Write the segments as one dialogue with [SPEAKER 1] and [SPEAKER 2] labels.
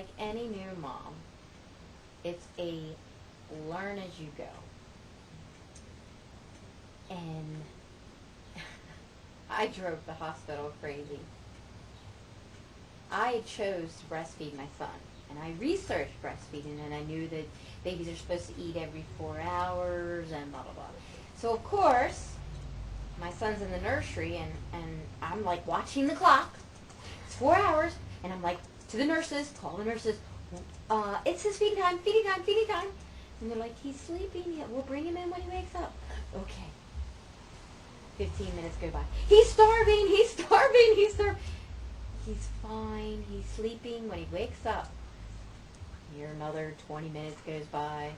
[SPEAKER 1] like any new mom, it's a learn as you go. And I drove the hospital crazy. I chose to breastfeed my son, and I researched breastfeeding, and I knew that babies are supposed to eat every 4 hours and blah, blah, blah. So, of course, my son's in the nursery, and I'm like watching the clock. It's 4 hours, and I'm like to the nurses, call the nurses, it's his feeding time, feeding time, feeding time. And they're like, he's sleeping, yeah, we'll bring him in when he wakes up. Okay. 15 minutes go by. He's starving, he's starving, he's starving. He's fine, he's sleeping. When he wakes up, here another 20 minutes goes by.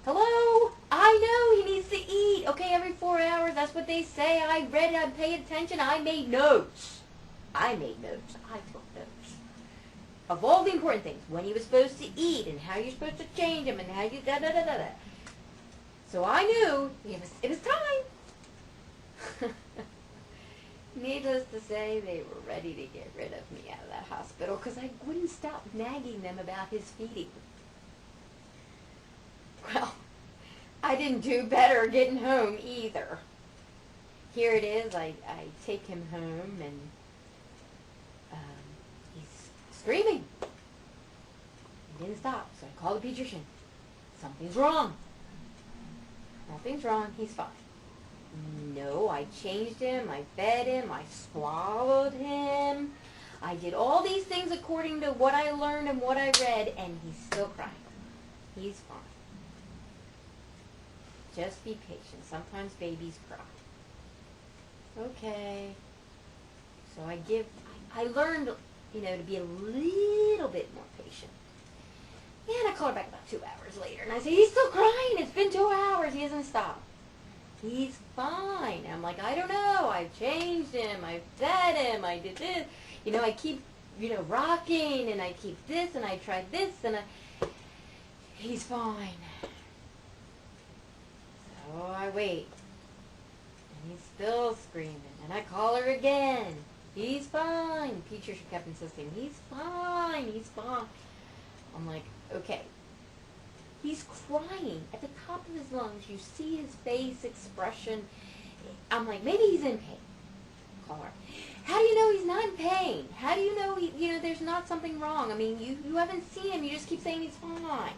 [SPEAKER 1] Hello? I know he needs to eat. Okay, every 4 hours, that's what they say. I read it, I paid attention, I made notes. I took notes. Of all the important things, when he was supposed to eat, and how you're supposed to change him, and how you da-da-da-da-da. So I knew it was time. Needless to say, they were ready to get rid of me out of that hospital because I wouldn't stop nagging them about his feeding. Well, I didn't do better getting home either. Here it is. I take him home, and he's screaming. He didn't stop, so I call the pediatrician. Something's wrong. Nothing's wrong. He's fine. No, I changed him, I fed him, I swallowed him. I did all these things according to what I learned and what I read, and he's still crying. He's fine. Just be patient. Sometimes babies cry. Okay. So I learned, to be a little bit more patient. And I called her back about 2 hours later, and I said, he's still crying. It's been 2 hours. He hasn't stopped. He's fine. I'm like, I don't know. I changed him. I fed him. I did this. I keep, rocking, and I keep this, and I tried this, and he's fine. So I wait. And he's still screaming. And I call her again. He's fine. Teacher kept insisting, he's fine. He's fine. I'm like, okay. He's crying at the top of his lungs. You see his face expression. I'm like, maybe he's in pain. Call her. How do you know he's not in pain? How do you know there's not something wrong? I mean, you haven't seen him. You just keep saying he's fine.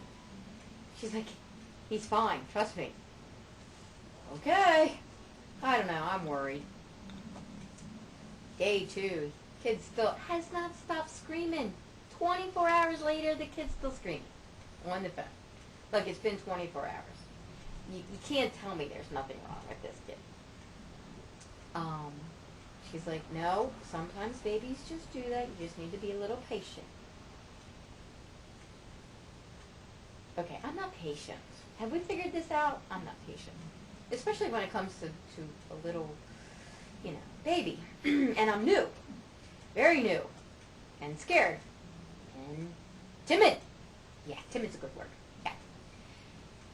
[SPEAKER 1] She's like, he's fine. Trust me. Okay. I don't know. I'm worried. Day 2. Kid still has not stopped screaming. 24 hours later, the kid's still screaming on the phone. Look, it's been 24 hours. You can't tell me there's nothing wrong with this kid. She's like, no, sometimes babies just do that. You just need to be a little patient. Okay, I'm not patient. Have we figured this out? I'm not patient. Especially when it comes to a little, baby. And I'm new. Very new. And scared. And timid. Yeah, timid's a good word. Yeah.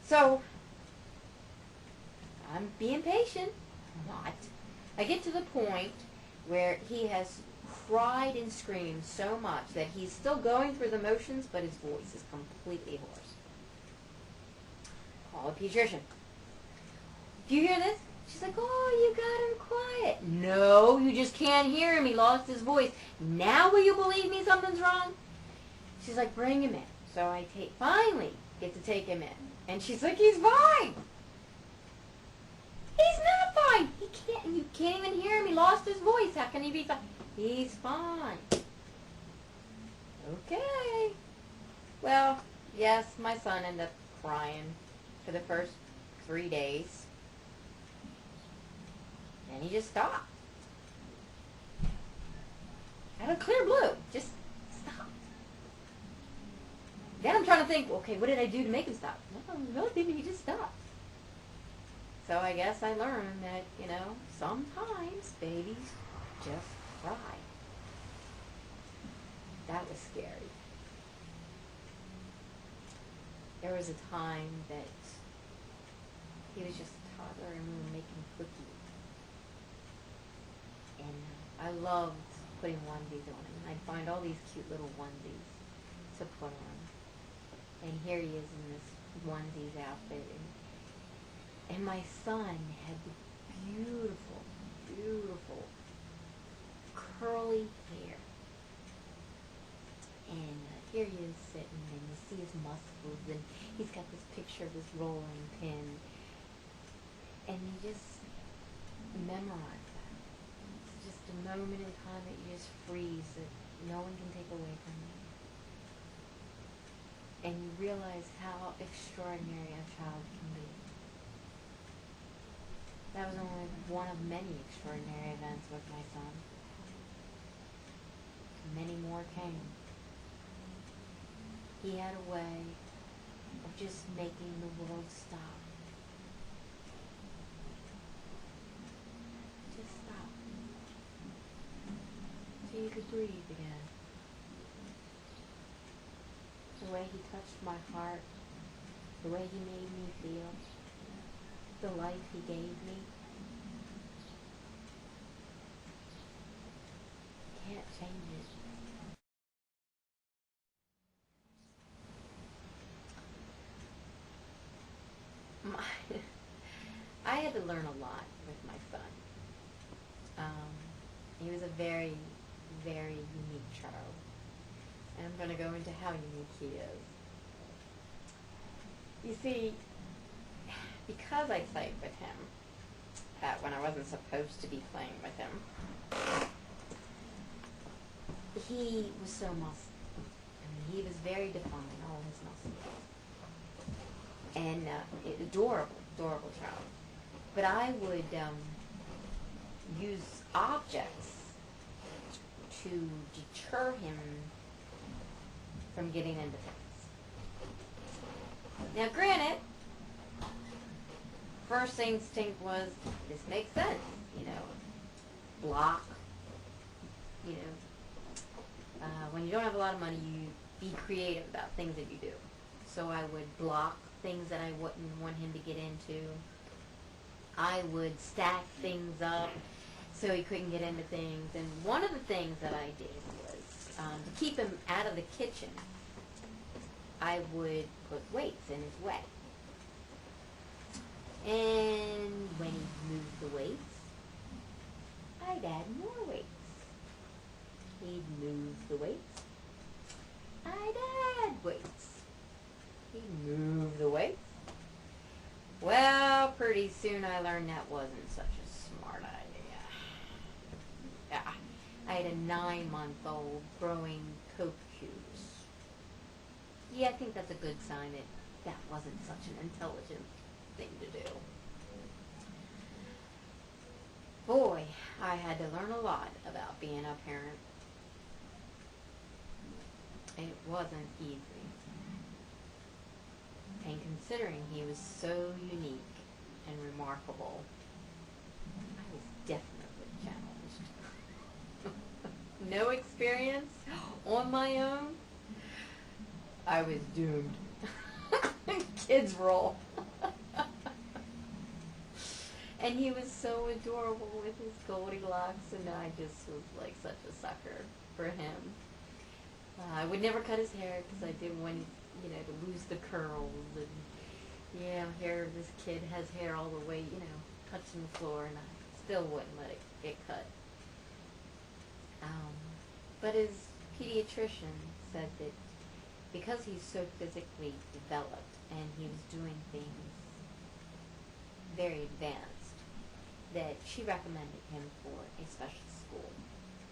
[SPEAKER 1] So, I'm being patient. I'm not. I get to the point where he has cried and screamed so much that he's still going through the motions, but his voice is completely hoarse. Call a pediatrician. Do you hear this? She's like, oh, you got him quiet. No, you just can't hear him. He lost his voice. Now will you believe me something's wrong? She's like, bring him in. So I finally get to take him in. And she's like, he's fine. He's not fine. You can't even hear him. He lost his voice. How can he be fine? He's fine. Okay. Well, yes, my son ended up crying for the first 3 days. And he just stopped. Out of clear blue. Just stopped. Then I'm trying to think, okay, what did I do to make him stop? No, he just stopped. So I guess I learned that, sometimes babies just cry. That was scary. There was a time that he was just a toddler and we were making cookies. And I loved putting onesies on him. I'd find all these cute little onesies. to put on. And here he is in this onesies outfit. And my son had the beautiful, beautiful curly hair. And here he is sitting, and you see his muscles, and he's got this picture of this rolling pin. And you just memorize that. It's just a moment in time that you just freeze, that no one can take away from you. And you realize how extraordinary a child can be. That was only one of many extraordinary events with my son. Many more came. He had a way of just making the world stop. Just stop. So you could breathe again. The way he touched my heart, the way he made me feel, the life he gave me. Can't change it. I had to learn a lot with my son. He was a very, very unique child. And I'm going to go into how unique he is. You see, because I played with him when I wasn't supposed to be playing with him, he was so muscular. I mean, he was very defined, all his muscles. And adorable, adorable child. But I would use objects to deter him from getting into things. Now, granted, first instinct was, this makes sense, block, when you don't have a lot of money, you be creative about things that you do. So I would block things that I wouldn't want him to get into. I would stack things up so he couldn't get into things. And one of the things that I did was, to keep him out of the kitchen, I would put weights in his way. And when he moved the weights, I'd add more weights. He'd move the weights. I'd add weights. He'd move the weights. Well, pretty soon I learned that wasn't such a smart idea. Yeah, I had a 9-month-old growing Coke cubes. Yeah, I think that's a good sign that that wasn't such an intelligent thing to do. Boy, I had to learn a lot about being a parent. It wasn't easy. And considering he was so unique and remarkable, I was definitely challenged. No experience on my own, I was doomed. Kids roll. And he was so adorable with his Goldilocks, and I just was like such a sucker for him. I would never cut his hair because I didn't want to lose the curls. And here this kid has hair all the way, touching the floor, and I still wouldn't let it get cut. But his pediatrician said that because he's so physically developed and he was doing things very advanced, that she recommended him for a special school.